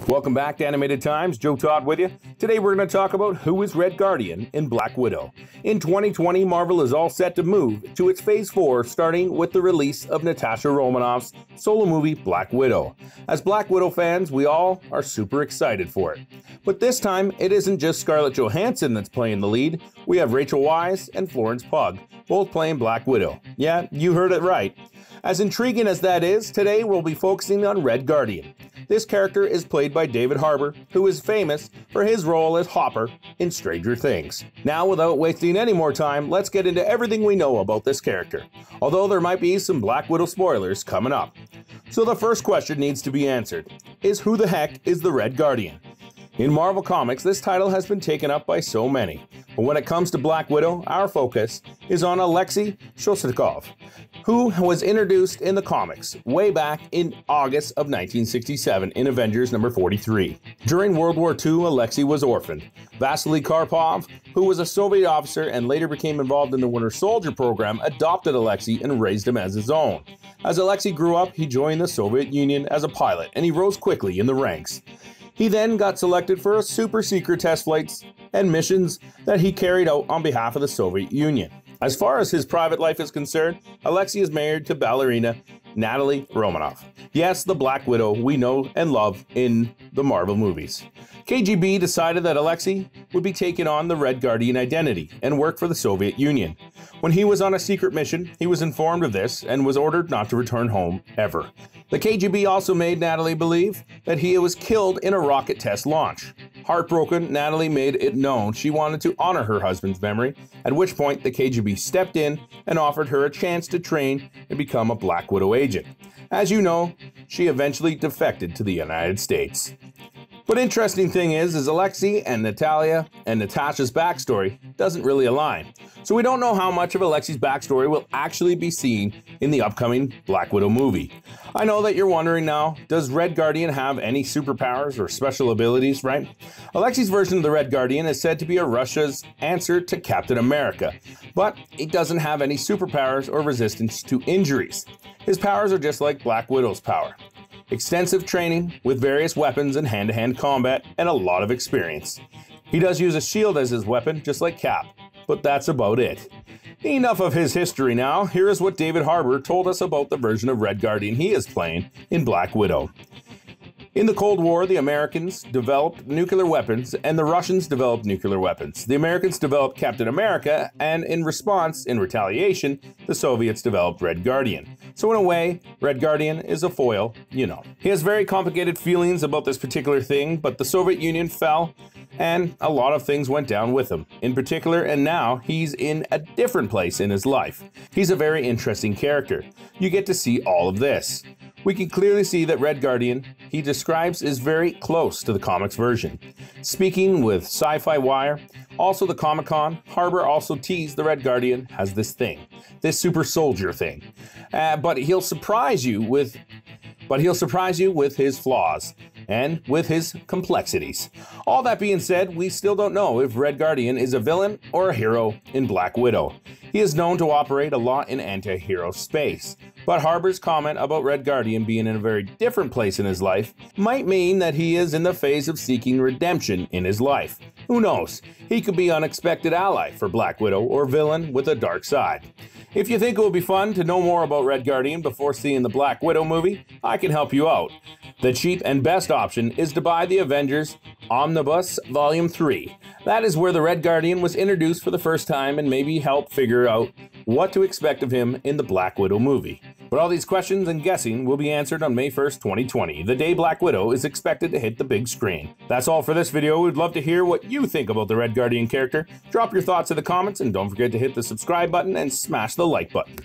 Welcome back to Animated Times. Joe Todd with you. Today we're going to talk about who is Red Guardian in Black Widow. In 2020, Marvel is all set to move to its Phase 4, starting with the release of Natasha Romanoff's solo movie Black Widow. As Black Widow fans, we all are super excited for it. But this time, it isn't just Scarlett Johansson that's playing the lead. We have Rachel Weisz and Florence Pugh, both playing Black Widow. Yeah, you heard it right. As intriguing as that is, today we'll be focusing on Red Guardian. This character is played by David Harbour, who is famous for his role as Hopper in Stranger Things. Now, without wasting any more time, let's get into everything we know about this character, although there might be some Black Widow spoilers coming up. So the first question needs to be answered, is who the heck is the Red Guardian? In Marvel Comics, this title has been taken up by so many, but when it comes to Black Widow, our focus is on Alexei Shostakov, who was introduced in the comics way back in August of 1967 in Avengers number 43. During World War II, Alexei was orphaned. Vasily Karpov, who was a Soviet officer and later became involved in the Winter Soldier program, adopted Alexei and raised him as his own. As Alexei grew up, he joined the Soviet Union as a pilot, and he rose quickly in the ranks. He then got selected for super secret test flights and missions that he carried out on behalf of the Soviet Union. As far as his private life is concerned, Alexei is married to ballerina Natalie Romanoff. Yes, the Black Widow we know and love in the Marvel movies. KGB decided that Alexei would be taking on the Red Guardian identity and work for the Soviet Union. When he was on a secret mission, he was informed of this and was ordered not to return home ever. The KGB also made Natalie believe that he was killed in a rocket test launch. Heartbroken, Natalie made it known she wanted to honor her husband's memory, at which point the KGB stepped in and offered her a chance to train and become a Black Widow agent. As you know, she eventually defected to the United States. But interesting thing is Alexei and Natalia and Natasha's backstory doesn't really align. So we don't know how much of Alexei's backstory will actually be seen in the upcoming Black Widow movie. I know that you're wondering now, does Red Guardian have any superpowers or special abilities, right? Alexei's version of the Red Guardian is said to be Russia's answer to Captain America, but he doesn't have any superpowers or resistance to injuries. His powers are just like Black Widow's power. Extensive training with various weapons and hand-to-hand combat, and a lot of experience. He does use a shield as his weapon, just like Cap, but that's about it. Enough of his history now. Here is what David Harbour told us about the version of Red Guardian he is playing in Black Widow. In the Cold War, the Americans developed nuclear weapons and the Russians developed nuclear weapons. The Americans developed Captain America, and in response, in retaliation, the Soviets developed Red Guardian. So in a way, Red Guardian is a foil, you know. He has very complicated feelings about this particular thing, but the Soviet Union fell and a lot of things went down with him. In particular, and now he's in a different place in his life. He's a very interesting character. You get to see all of this. We can clearly see that Red Guardian he describes is very close to the comics version. Speaking with Sci-Fi Wire, also the Comic-Con, Harbour also teased the Red Guardian has this thing, this super soldier thing. But he'll surprise you with his flaws and with his complexities. All that being said, we still don't know if Red Guardian is a villain or a hero in Black Widow. He is known to operate a lot in anti-hero space, but Harbour's comment about Red Guardian being in a very different place in his life might mean that he is in the phase of seeking redemption in his life. Who knows? He could be an unexpected ally for Black Widow or villain with a dark side. If you think it would be fun to know more about Red Guardian before seeing the Black Widow movie, I can help you out. The cheap and best option is to buy the Avengers Omnibus Volume 3. That is where the Red Guardian was introduced for the first time and maybe help figure out what to expect of him in the Black Widow movie. But all these questions and guessing will be answered on May 1st, 2020, the day Black Widow is expected to hit the big screen. That's all for this video. We'd love to hear what you think about the Red Guardian character. Drop your thoughts in the comments and don't forget to hit the subscribe button and smash the like button.